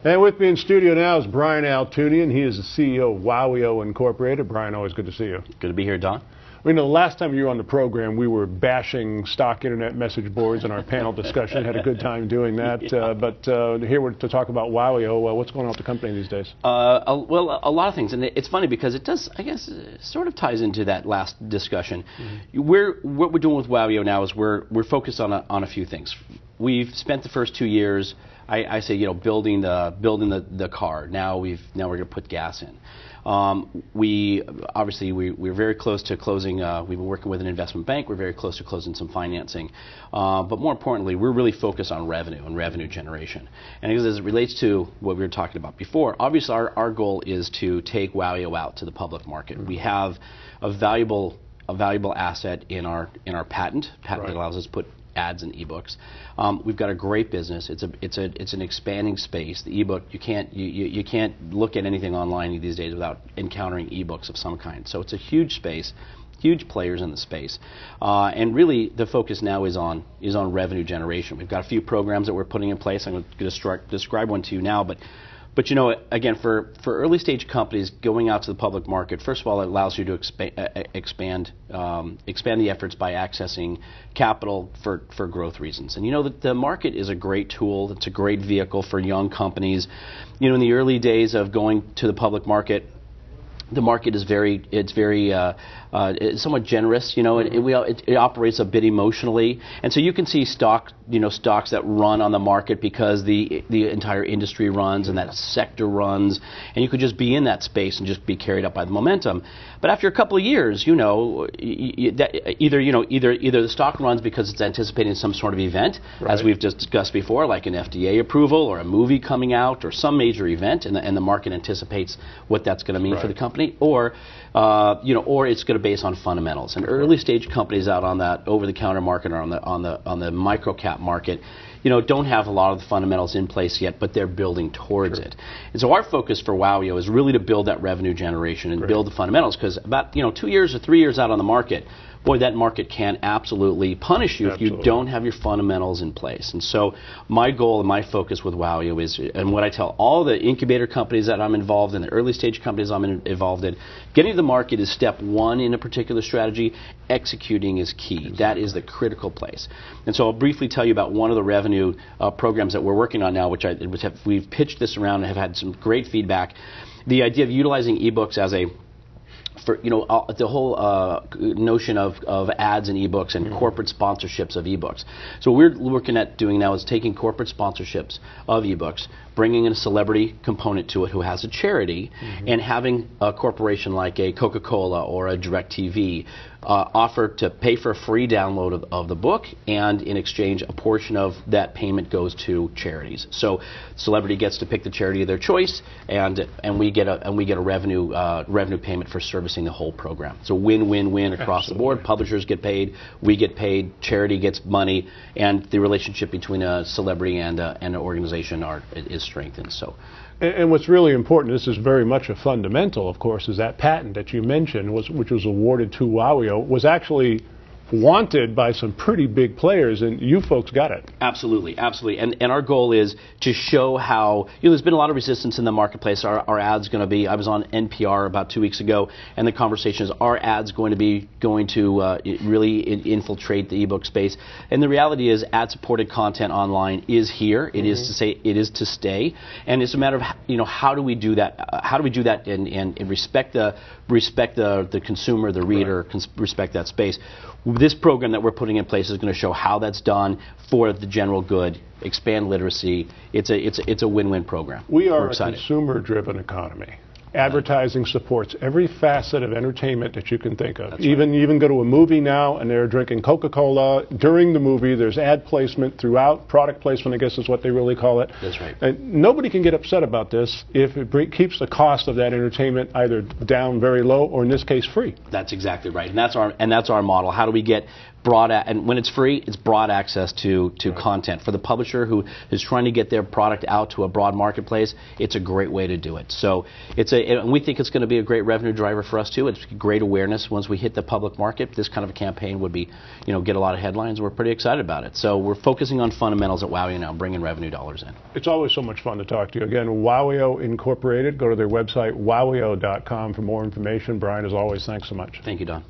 And with me in studio now is Brian Altunian. He is the CEO of WOWIO Incorporated. Brian, always good to see you. Good to be here, Don. We know the last time you were on the program, we were bashing stock internet message boards in our panel discussion. Had a good time doing that. Yeah. But here we're to talk about WOWIO. What's going on with the company these days? Well, a lot of things. And it's funny because it does, I guess, sort of ties into that last discussion. Mm-hmm. What we're doing with WOWIO now is we're focused on a few things. We've spent the first 2 years, I say, building the car. Now we're going to put gas in. We're very close to closing. We've been working with an investment bank. We're very close to closing some financing. But more importantly, we're really focused on revenue and revenue generation. And as it relates to what we were talking about before, obviously our goal is to take WOWIO out to the public market. We have a valuable asset in our patent right. That allows us to put ads and ebooks. We've got a great business. It's an expanding space. The ebook, you can't look at anything online these days without encountering ebooks of some kind. So it's a huge space, huge players in the space, and really the focus now is on revenue generation. We've got a few programs that we're putting in place. I'm going to describe one to you now, but again, for early stage companies going out to the public market, first of all, it allows you to expand the efforts by accessing capital for growth reasons. And the market is a great tool. It's a great vehicle for young companies. In the early days of going to the public market, the market is it's somewhat generous. It operates a bit emotionally, and so you can see stocks that run on the market because the entire industry runs and that sector runs, and you could just be in that space and just be carried up by the momentum. But after a couple of years, either the stock runs because it's anticipating some sort of event, right. As we've just discussed before, like an FDA approval or a movie coming out or some major event, and the market anticipates what that's going to mean right. for the company, or it's going to base on fundamentals. And early stage companies out on that over-the-counter market or on the micro-cap market, don't have a lot of the fundamentals in place yet, but they're building towards it. And so our focus for WOWIO is really to build that revenue generation and build the fundamentals, because about 2 years or 3 years out on the market, boy, that market can absolutely punish you if you don't have your fundamentals in place. And so my goal and my focus with WOWIO is, and what I tell all the incubator companies that I'm involved in, the early stage companies I'm involved in, getting to the market is step one in a particular strategy. Executing is key. Exactly. That is the critical place. And so I'll briefly tell you about one of the revenue programs that we're working on now, we've pitched this around and have had some great feedback. The idea of utilizing ebooks as the whole notion of ads and ebooks and corporate sponsorships of ebooks. So what we're looking at doing now is taking corporate sponsorships of ebooks, bringing in a celebrity component to it who has a charity, and having a corporation like a Coca-Cola or a DirecTV offer to pay for a free download of the book, and in exchange a portion of that payment goes to charities. So celebrity gets to pick the charity of their choice, and we get a revenue payment for servicing the whole program. So win-win-win across Absolutely. The board. Publishers get paid, we get paid, charity gets money, and the relationship between a celebrity and an organization is strengthened. And what's really important, this is very much a fundamental, of course, is that patent that you mentioned, which was awarded to WOWIO, was actually wanted by some pretty big players, and you folks got it. Absolutely, absolutely. And our goal is to show how, there's been a lot of resistance in the marketplace. Our ad's going to be, I was on NPR about 2 weeks ago, and the conversation is, our ad's going to really infiltrate the ebook space? And the reality is, ad-supported content online is here. It is to stay, and it's a matter of how do we do that? How do we do that and respect the consumer, the reader, right. Respect that space? This program that we're putting in place is going to show how that's done for the general good, expand literacy. It's a win-win program. We are a consumer-driven economy. Advertising supports every facet of entertainment that you can think of. You even go to a movie now and they're drinking Coca-Cola during the movie. There's ad placement throughout, product placement, I guess is what they really call it. That's right. And nobody can get upset about this if it keeps the cost of that entertainment either down very low or, in this case, free. That's exactly right. And that's our model. How do we get and when it's free, it's broad access to content. For the publisher who is trying to get their product out to a broad marketplace, it's a great way to do it. So it's a And we think it's going to be a great revenue driver for us too. It's great awareness once we hit the public market. This kind of a campaign would be, get a lot of headlines. We're pretty excited about it. So we're focusing on fundamentals at WOWIO now, bringing revenue dollars in. It's always so much fun to talk to you. Again, WOWIO Incorporated. Go to their website, wowio.com for more information. Brian, as always, thanks so much. Thank you, Don.